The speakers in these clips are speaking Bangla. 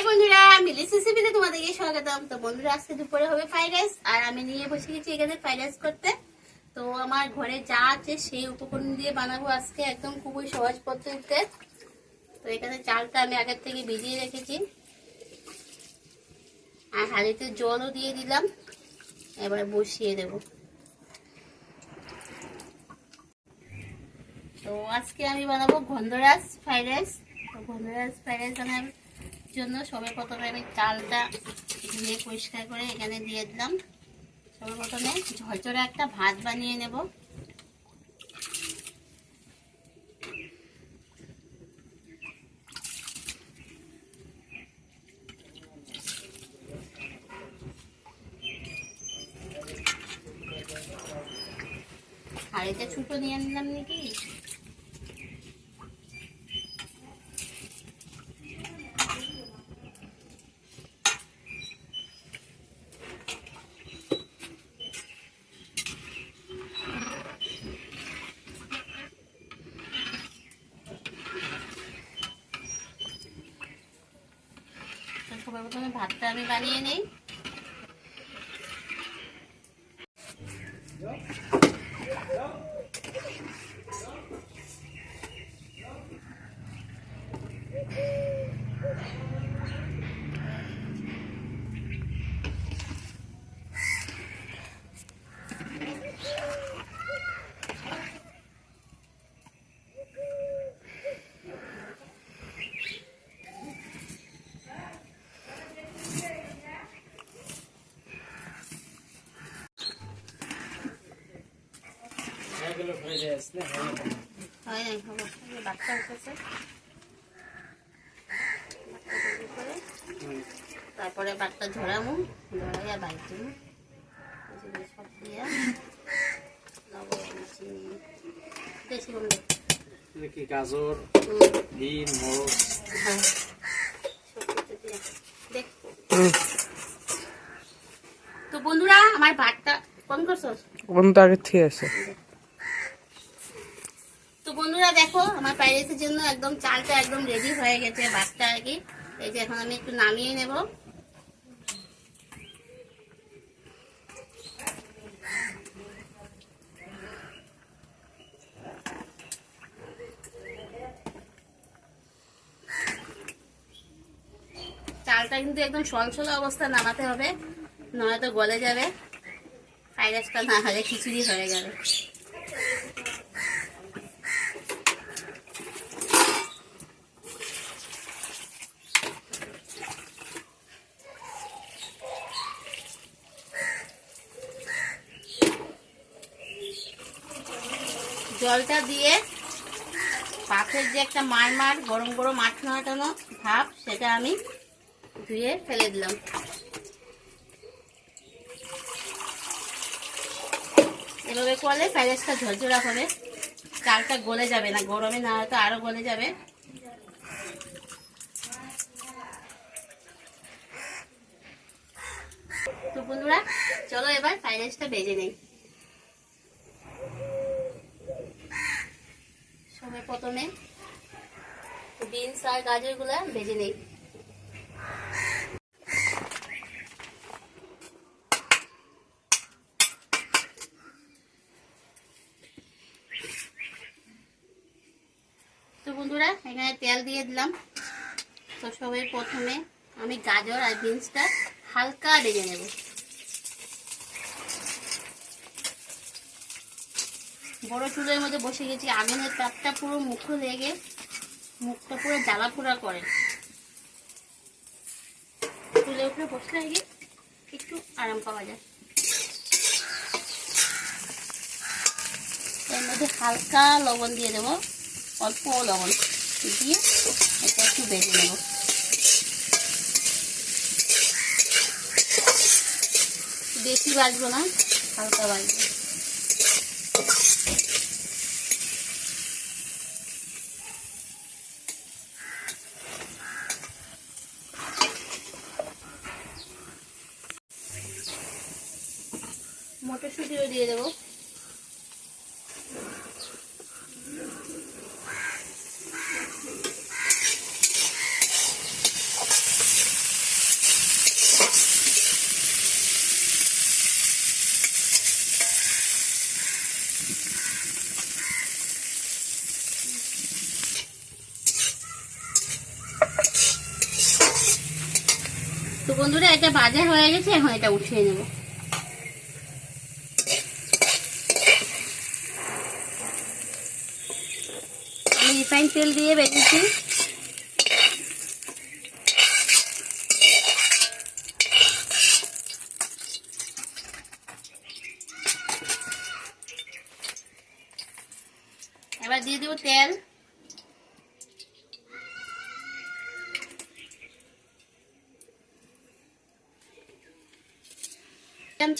হাই বন্ধুরা, মিলিস রেসিপিতে তোমাদেরকে স্বাগতম। তো বন্ধুরা, আজকে দুপুরে হবে ফ্রাইড রাইস, আর আমি নিয়ে বসে গেছি এখানে ফ্রাইড রাইস করতে। তো আমার ঘরে যা আছে সেই উপকরণ দিয়ে বানাবো আজকে, একদম খুবই সহজ পদ্ধতিতে। তো এখানে চালটা আমি আগের থেকে ভিজিয়ে রেখেছি, আর হাঁড়িতে জলও দিয়ে দিলাম। এবারে বসিয়ে দেব। তো আজকে আমি বানাবো গন্ধরাজ ফ্রাইড রাইস। তো গন্ধরাজ ফ্রাইড রাইস বানানোর জন্য প্রথমে আমি চালটা ধুয়ে পরিষ্কার করে এখানে দিয়ে দিলাম। প্রথমে ঝরঝরে একটা ভাত বানিয়ে নেব। হাঁড়িতে ছুটো নিয়ে নিলাম নাকি। সবার প্রথমে ভাতটা আমি বানিয়ে নেই। তারপরে ভাতটা ঝরামু, ঝরাইয়া বাইতে সব দিয়া কি গাজর, ডিম, মরচ, তো বন্ধুরা, আমার ভাতটা কোন করছো আগে ঠিক আছে। তো বন্ধুরা দেখো, আমার ফ্রাইড রাইসের জন্য একদম চালটা একদম রেডি হয়ে গেছে, ভাতটা আর কি। এই যে এখন আমি একটু নামিয়ে নেব। চালটা কিন্তু একদম সলসলে অবস্থা নামাতে হবে, নয়তো গলে যাবে। ফ্রাইড রাইসটা না হলে খিচুড়ি হয়ে যাবে। জলটা দিয়ে ভাতের যে একটা মার গরম গরম আঠানো আঠানো ভাব, সেটা আমি ধুয়ে ফেলে দিলাম। এভাবে করলে ফ্রাইড রাইসটা ঝরঝরা হবে, চালটা গলে যাবে না, গরমে না হয়তো আরো গলে যাবে। তো বন্ধুরা, চলো এবার ফ্রাইড রাইসটা ভেজে নেই। প্রথমে বিনস আর গাজর গুলা ভেজে নেই। তো বন্ধুরা, এখানে তেল দিয়ে দিলাম। তো প্রথমে আমি গাজর আর বিনসটা হালকা ভেজে নেব। বড় চুলের মধ্যে বসে গেছি, আগুনের তাপটা পুরো মুখে লেগে মুখটা পুরো জ্বালা পোড়া করে। চুলের উপরে বসলে একটু আরাম পাওয়া যায়। এর মধ্যে হালকা লবণ দিয়ে দেবো, অল্প লবণ দিয়ে এটা একটু ভেজে নেব। বেশি ভাজবো না, হালকা ভাজবো। মটরশুঁটিও দিয়ে দেবো। তো বন্ধুরা এটা ভাজা হয়ে গেছে, এখন এটা উঠিয়ে নেব। আমি রিফাইন তেল দিয়ে বেজেছি। এবার দিয়ে দেবো তেল।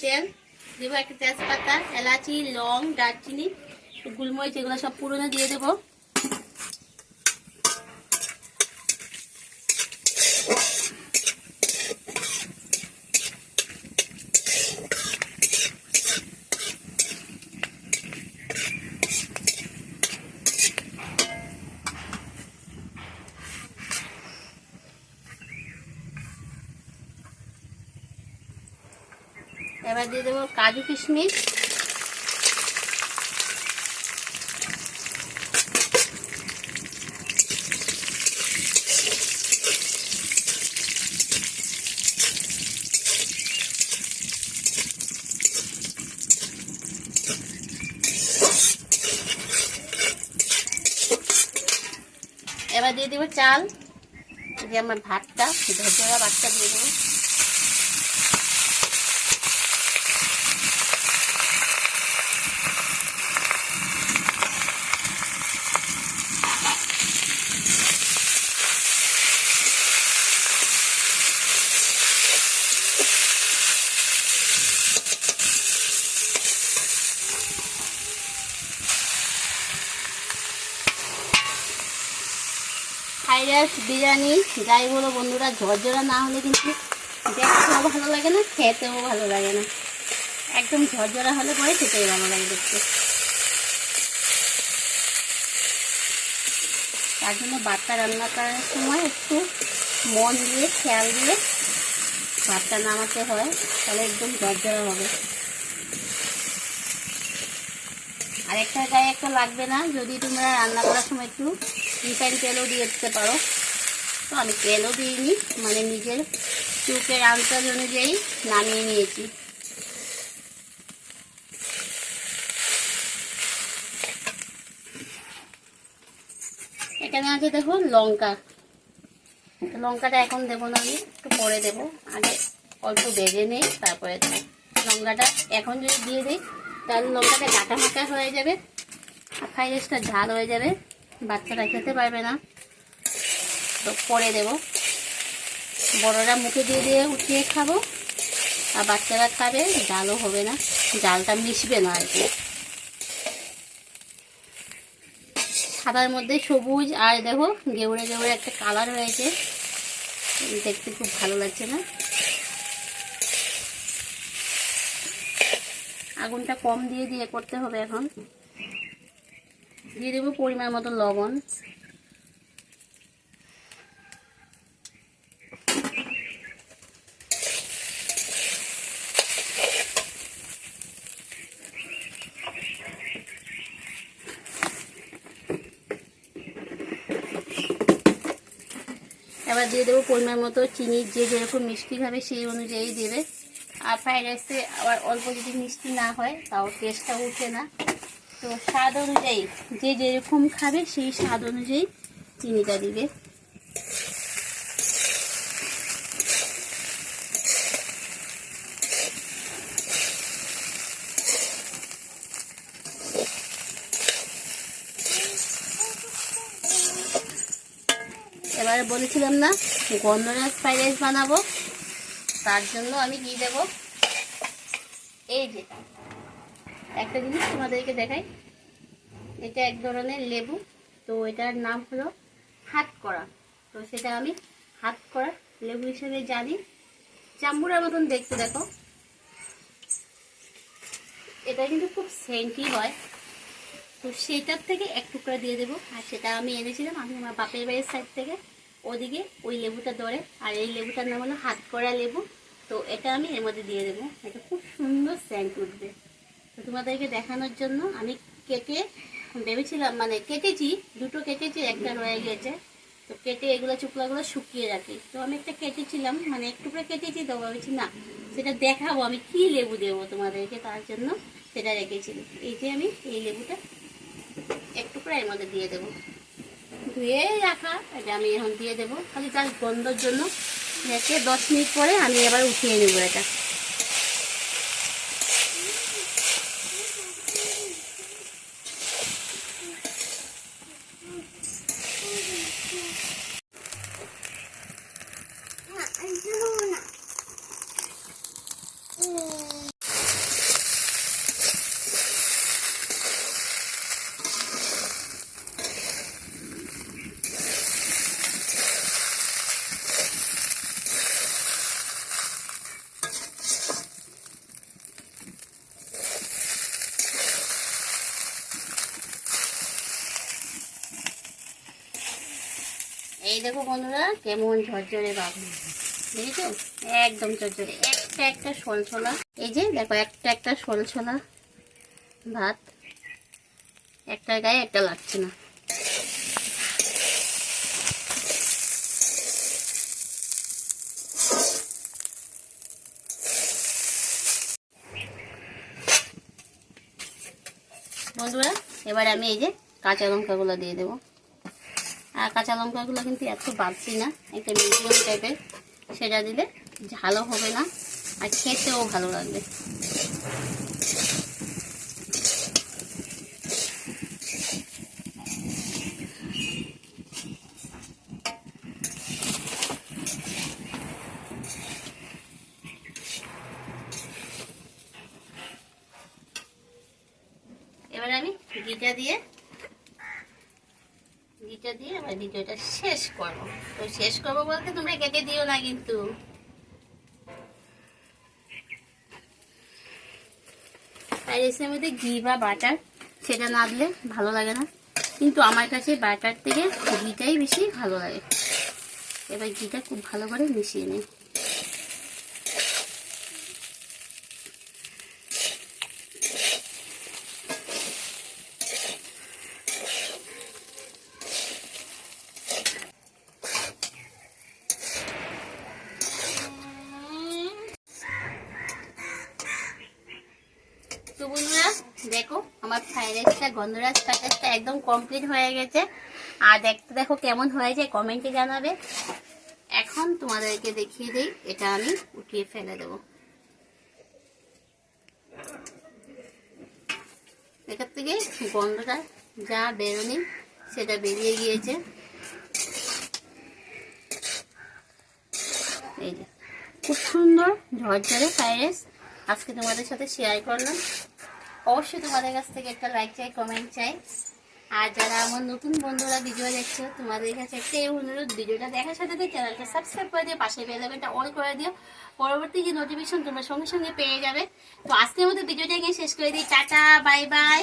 তেল দেবো, একটা তেজপাতা, এলাচি, লং, দারচিনি, গোলমরিচ, এগুলো সব পুরোনো দিয়ে দেবো। এবার দিয়ে দেবো কাজু কিশমিশ, এবার দিয়ে দেবো চাল, যে আমার ভাতটা ঝরঝরা ভাতটা দিয়ে দেবো। ফ্রাইড রাইস, বিরিয়ানি যাই বলো বন্ধুরা, ঝরঝরা না হলে কিন্তু দেখতেও ভালো লাগে না, খেতেও ভালো লাগে না। একদম ঝরঝরা হলে পরে খেতেই ভালো লাগে দেখতে। তার জন্য ভাতটা রান্না করার সময় একটু মন দিয়ে খেয়াল দিয়ে ভাতটা নামাতে হয়, তাহলে একদম ঝরঝরা হবে। আর একটা গায়ে একটা লাগবে না, যদি তোমরা রান্না করার সময় একটু রিফাইন তেলও দিয়ে দিতে পারো। তো আমি তেলও দিইনি, মানে নিজের চুকের আন্দাজ অনুযায়ী নামিয়ে নিয়েছি। এখানে আছে দেখো লঙ্কা, লঙ্কাটা এখন দেবো না, আমি একটু পরে দেবো, আগে অল্প ভেজে নেই তারপরে দেবো। লঙ্কাটা এখন যদি দিয়ে দিই তাহলে লঙ্কাটা কাটা মাখা হয়ে যাবে, আর ফ্রাইড রাইসটা ঝাল হয়ে যাবে, বাচ্চারা খেতে পারবে না। তো পরে দেবো, বড়রা মুখে দিয়ে দিয়ে উঠিয়ে খাবো, আর বাচ্চারা খাবে, ঝালও হবে না, ঝালটা মিশবে না আর কি। সাদার মধ্যে সবুজ আর দেখো গেউড়ে গেউড়ে একটা কালার হয়েছে, দেখতে খুব ভালো লাগছে না? আগুনটা কম দিয়ে দিয়ে করতে হবে। এখন দিয়ে দেবো পরিমাণ মতো লবণ, এবার দিয়ে দেবো পরিমাণ মতো চিনি, যে যেরকম মিষ্টি খাবে সেই অনুযায়ী দেবে। আর ফ্রাইড রাইসে আবার অল্প যদি মিষ্টি না হয় তাও টেস্টটা উঠে না। তো স্বাদ অনুযায়ী যে যেরকম খাবে সেই স্বাদ অনুযায়ী চিনিটা দিবে। এবারে বলেছিলাম না গন্ধরাজ ফ্রাইড রাইস বানাবো, তার জন্য আমি কি দেবো, এই যে একটা জিনিস তোমাদেরকে দেখাই, এটা এক ধরনের লেবু, তো এটার নাম হলো হাত করা। তো সেটা আমি হাত করা লেবু হিসেবে জানি, জাম্বুরার মতন দেখতে দেখো। এটা কিন্তু খুব সেন্টি হয়, তো সেটার থেকে এক টুকরা দিয়ে দেবো। আর সেটা আমি এনেছিলাম আমি আমার বাপের বাড়ির সাইড থেকে, ওদিকে ওই লেবুটা ধরে, আর এই লেবুটার নাম হলো হাত করা লেবু। তো এটা আমি এর মধ্যে দিয়ে দেবো, এটা খুব সুন্দর সেন্ট উঠবে। তো তোমাদেরকে দেখানোর জন্য আমি কেটে ভেবেছিলাম, মানে কেটেছি, দুটো কেটেছি, একটা রয়ে গেছে, তো তো কেটে এগুলো চুকলাগুলো শুকিয়ে রাখি। তো আমি একটা কেটেছিলাম, মানে একটু করে কেটেছি, তো ভাবছি না সেটা দেখাবো আমি কি লেবু দেবো তোমাদেরকে, তার জন্য সেটা রেখেছি। এই যে আমি এই লেবুটা একটু করে এর মধ্যে দিয়ে দেবো, ধুয়ে রাখা এটা আমি এখন দিয়ে দেবো খালি তার গন্ধর জন্য। রেখে 10 মিনিট পরে আমি আবার উঠিয়ে নেবো এটা। এই দেখো বন্ধুরা কেমন ঝরঝরে ভাব, দেখেছো? একদম ঝরঝরে, একটা একটা সলছলা। এই যে দেখো একটা একটা সলছলা ভাত, একটার গায়ে একটা লাগছে না। বন্ধুরা এবার আমি এই যে কাঁচা লঙ্কাগুলো দিয়ে দেবো। আর কাঁচা লঙ্কাগুলো কিন্তু এত বাড়ছি না, একটা মিডিয়াম টাইপের, সেটা দিলে ঝালও হবে না আর খেতেও ভালো লাগবে। এবার আমি ঘিটা দিয়ে আবার ভিডিওটা শেষ করবো। তো শেষ করবো বলতে তোমরা কেটে দিও না কিন্তু। আর এর মধ্যে ঘি বা বাটার সেটা না দিলে ভালো লাগে না, কিন্তু আমার কাছে বাটার থেকে ঘিটাই বেশি ভালো লাগে। এবার ঘিটা খুব ভালো করে মিশিয়ে নিই। তো বন্ধুরা দেখো আমার ফ্রাইড রাইসটা গন্ধরাজ ফ্রাইড রাইসটা একদম কমপ্লিট হয়ে গেছে। আর দেখতে দেখো কেমন হয়েছে কমেন্টে জানাবে। এখন তোমাদেরকে দেখিয়ে দিই, এটা আমি উঠিয়ে ফেলে দেবো। এখান থেকে গন্ধটা যা বেরোনি সেটা বেরিয়ে গিয়েছে। এই যে খুব সুন্দর ঝরঝরে ফ্রাইড রাইস আজকে তোমাদের সাথে শেয়ার করলাম। অবশ্যই তোমাদের কাছ থেকে একটা লাইক চাই, কমেন্ট চাই। আর যারা আমার নতুন বন্ধুরা ভিডিও দেখছো তোমাদের কাছে একটাই অনুরোধ, ভিডিওটা দেখার সাথে সাথে চ্যানেলটা সাবস্ক্রাইব করে দিও, পাশে বেল আইকনটা অল করে দিও, পরবর্তী যে নোটিফিকেশন তোমরা সঙ্গে সঙ্গে পেয়ে যাবে। তো আজকের মতো ভিডিওটা এখানে শেষ করে দিই। Tata, bye bye.